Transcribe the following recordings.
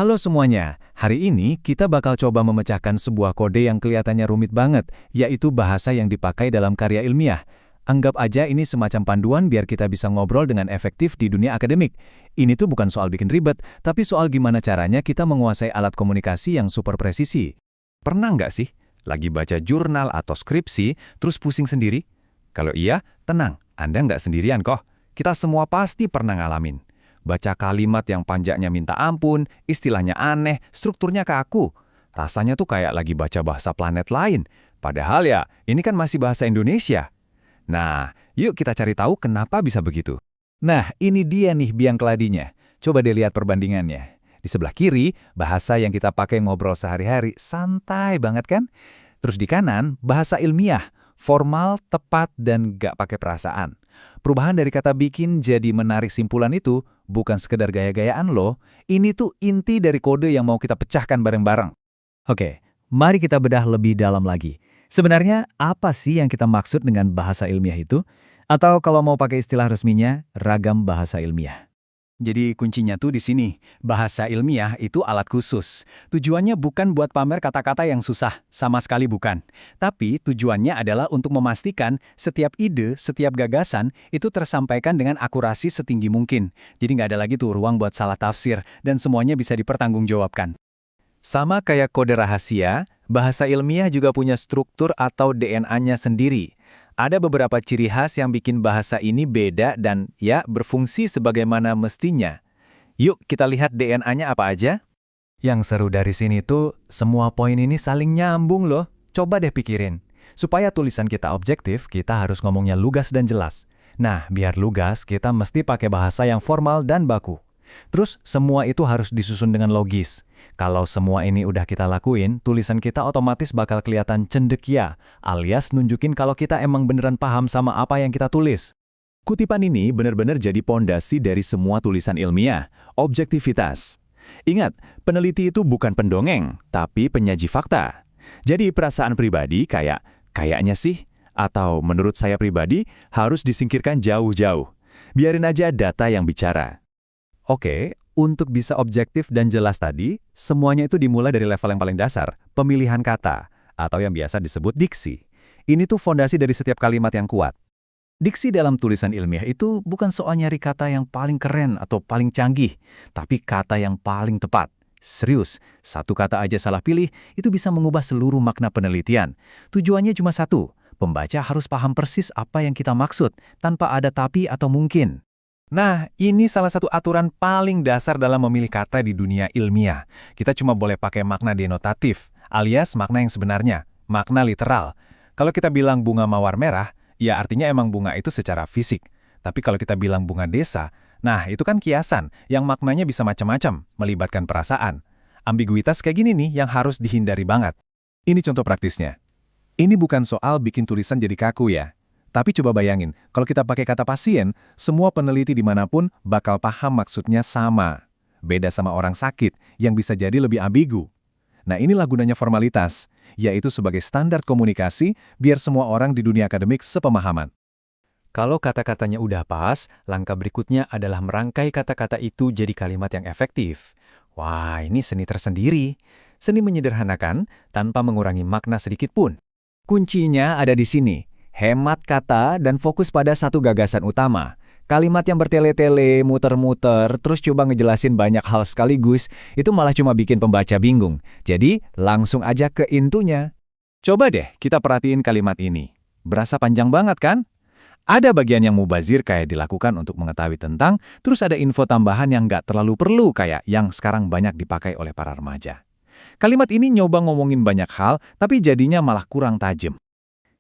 Halo semuanya, hari ini kita bakal coba memecahkan sebuah kode yang kelihatannya rumit banget, yaitu bahasa yang dipakai dalam karya ilmiah. Anggap aja ini semacam panduan biar kita bisa ngobrol dengan efektif di dunia akademik. Ini tuh bukan soal bikin ribet, tapi soal gimana caranya kita menguasai alat komunikasi yang super presisi. Pernah nggak sih, lagi baca jurnal atau skripsi, terus pusing sendiri? Kalau iya, tenang, Anda nggak sendirian kok. Kita semua pasti pernah ngalamin. Baca kalimat yang panjangnya minta ampun, istilahnya aneh, strukturnya kaku. Rasanya tuh kayak lagi baca bahasa planet lain. Padahal ya, ini kan masih bahasa Indonesia. Nah, yuk kita cari tahu kenapa bisa begitu. Nah, ini dia nih biang keladinya. Coba deh lihat perbandingannya. Di sebelah kiri, bahasa yang kita pakai ngobrol sehari-hari, santai banget kan? Terus di kanan, bahasa ilmiah, formal, tepat, dan gak pakai perasaan. Perubahan dari kata bikin jadi menarik simpulan itu bukan sekedar gaya-gayaan loh. Ini tuh inti dari kode yang mau kita pecahkan bareng-bareng. Oke, mari kita bedah lebih dalam lagi. Sebenarnya apa sih yang kita maksud dengan bahasa ilmiah itu? Atau kalau mau pakai istilah resminya, ragam bahasa ilmiah. Jadi kuncinya tuh di sini. Bahasa ilmiah itu alat khusus. Tujuannya bukan buat pamer kata-kata yang susah, sama sekali bukan. Tapi tujuannya adalah untuk memastikan setiap ide, setiap gagasan itu tersampaikan dengan akurasi setinggi mungkin. Jadi nggak ada lagi tuh ruang buat salah tafsir dan semuanya bisa dipertanggungjawabkan. Sama kayak kode rahasia, bahasa ilmiah juga punya struktur atau DNA-nya sendiri. Ada beberapa ciri khas yang bikin bahasa ini beda dan ya berfungsi sebagaimana mestinya. Yuk kita lihat DNA-nya apa aja. Yang seru dari sini tuh, semua poin ini saling nyambung loh. Coba deh pikirin. Supaya tulisan kita objektif, kita harus ngomongnya lugas dan jelas. Nah, biar lugas, kita mesti pakai bahasa yang formal dan baku. Terus, semua itu harus disusun dengan logis. Kalau semua ini udah kita lakuin, tulisan kita otomatis bakal kelihatan cendekia, alias nunjukin kalau kita emang beneran paham sama apa yang kita tulis. Kutipan ini benar-benar jadi pondasi dari semua tulisan ilmiah, objektivitas. Ingat, peneliti itu bukan pendongeng, tapi penyaji fakta. Jadi perasaan pribadi kayak, kayaknya sih, atau menurut saya pribadi, harus disingkirkan jauh-jauh. Biarin aja data yang bicara. Oke, untuk bisa objektif dan jelas tadi, semuanya itu dimulai dari level yang paling dasar, pemilihan kata, atau yang biasa disebut diksi. Ini tuh fondasi dari setiap kalimat yang kuat. Diksi dalam tulisan ilmiah itu bukan soal nyari kata yang paling keren atau paling canggih, tapi kata yang paling tepat. Serius, satu kata aja salah pilih, itu bisa mengubah seluruh makna penelitian. Tujuannya cuma satu, pembaca harus paham persis apa yang kita maksud, tanpa ada tapi atau mungkin. Nah, ini salah satu aturan paling dasar dalam memilih kata di dunia ilmiah. Kita cuma boleh pakai makna denotatif, alias makna yang sebenarnya, makna literal. Kalau kita bilang bunga mawar merah, ya artinya emang bunga itu secara fisik. Tapi kalau kita bilang bunga desa, nah itu kan kiasan, yang maknanya bisa macam-macam, melibatkan perasaan. Ambiguitas kayak gini nih yang harus dihindari banget. Ini contoh praktisnya. Ini bukan soal bikin tulisan jadi kaku ya. Tapi coba bayangin, kalau kita pakai kata pasien, semua peneliti dimanapun bakal paham maksudnya sama. Beda sama orang sakit, yang bisa jadi lebih ambigu. Nah inilah gunanya formalitas, yaitu sebagai standar komunikasi biar semua orang di dunia akademik sepemahaman. Kalau kata-katanya udah pas, langkah berikutnya adalah merangkai kata-kata itu jadi kalimat yang efektif. Wah, ini seni tersendiri. Seni menyederhanakan tanpa mengurangi makna sedikit pun. Kuncinya ada di sini. Hemat kata dan fokus pada satu gagasan utama. Kalimat yang bertele-tele, muter-muter, terus coba ngejelasin banyak hal sekaligus, itu malah cuma bikin pembaca bingung. Jadi, langsung aja ke intunya. Coba deh kita perhatiin kalimat ini. Berasa panjang banget kan? Ada bagian yang mubazir kayak dilakukan untuk mengetahui tentang, terus ada info tambahan yang nggak terlalu perlu kayak yang sekarang banyak dipakai oleh para remaja. Kalimat ini nyoba ngomongin banyak hal, tapi jadinya malah kurang tajam.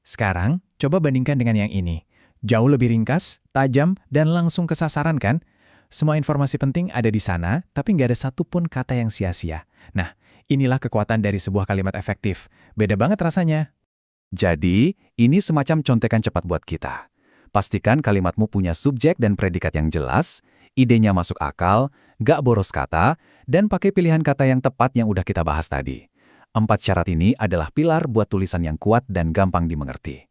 Sekarang, coba bandingkan dengan yang ini. Jauh lebih ringkas, tajam, dan langsung ke sasaran kan? Semua informasi penting ada di sana, tapi nggak ada satupun kata yang sia-sia. Nah, inilah kekuatan dari sebuah kalimat efektif. Beda banget rasanya. Jadi, ini semacam contekan cepat buat kita. Pastikan kalimatmu punya subjek dan predikat yang jelas, idenya masuk akal, nggak boros kata, dan pakai pilihan kata yang tepat yang udah kita bahas tadi. 4 syarat ini adalah pilar buat tulisan yang kuat dan gampang dimengerti.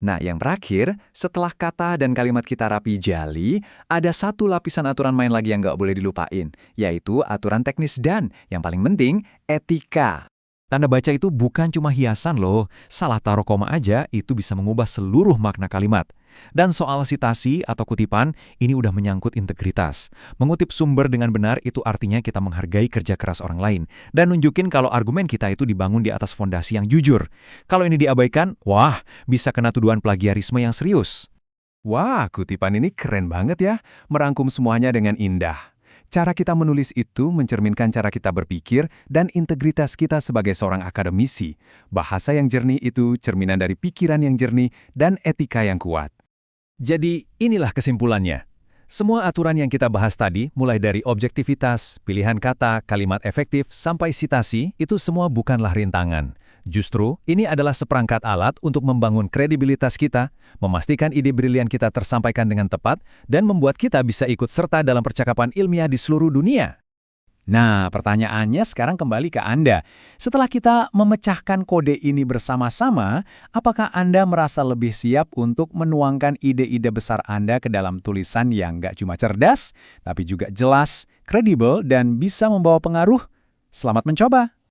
Nah, yang terakhir, setelah kata dan kalimat kita rapi jali, ada satu lapisan aturan main lagi yang nggak boleh dilupain, yaitu aturan teknis dan, yang paling penting, etika. Tanda baca itu bukan cuma hiasan loh, salah taruh koma aja itu bisa mengubah seluruh makna kalimat. Dan soal sitasi atau kutipan, ini udah menyangkut integritas. Mengutip sumber dengan benar itu artinya kita menghargai kerja keras orang lain, dan nunjukin kalau argumen kita itu dibangun di atas fondasi yang jujur. Kalau ini diabaikan, wah, bisa kena tuduhan plagiarisme yang serius. Wah, kutipan ini keren banget ya, merangkum semuanya dengan indah. Cara kita menulis itu mencerminkan cara kita berpikir dan integritas kita sebagai seorang akademisi. Bahasa yang jernih itu cerminan dari pikiran yang jernih dan etika yang kuat. Jadi, inilah kesimpulannya. Semua aturan yang kita bahas tadi, mulai dari objektivitas, pilihan kata, kalimat efektif, sampai sitasi, itu semua bukanlah rintangan. Justru, ini adalah seperangkat alat untuk membangun kredibilitas kita, memastikan ide brilian kita tersampaikan dengan tepat, dan membuat kita bisa ikut serta dalam percakapan ilmiah di seluruh dunia. Nah, pertanyaannya sekarang kembali ke Anda. Setelah kita memecahkan kode ini bersama-sama, apakah Anda merasa lebih siap untuk menuangkan ide-ide besar Anda ke dalam tulisan yang nggak cuma cerdas, tapi juga jelas, kredibel, dan bisa membawa pengaruh? Selamat mencoba!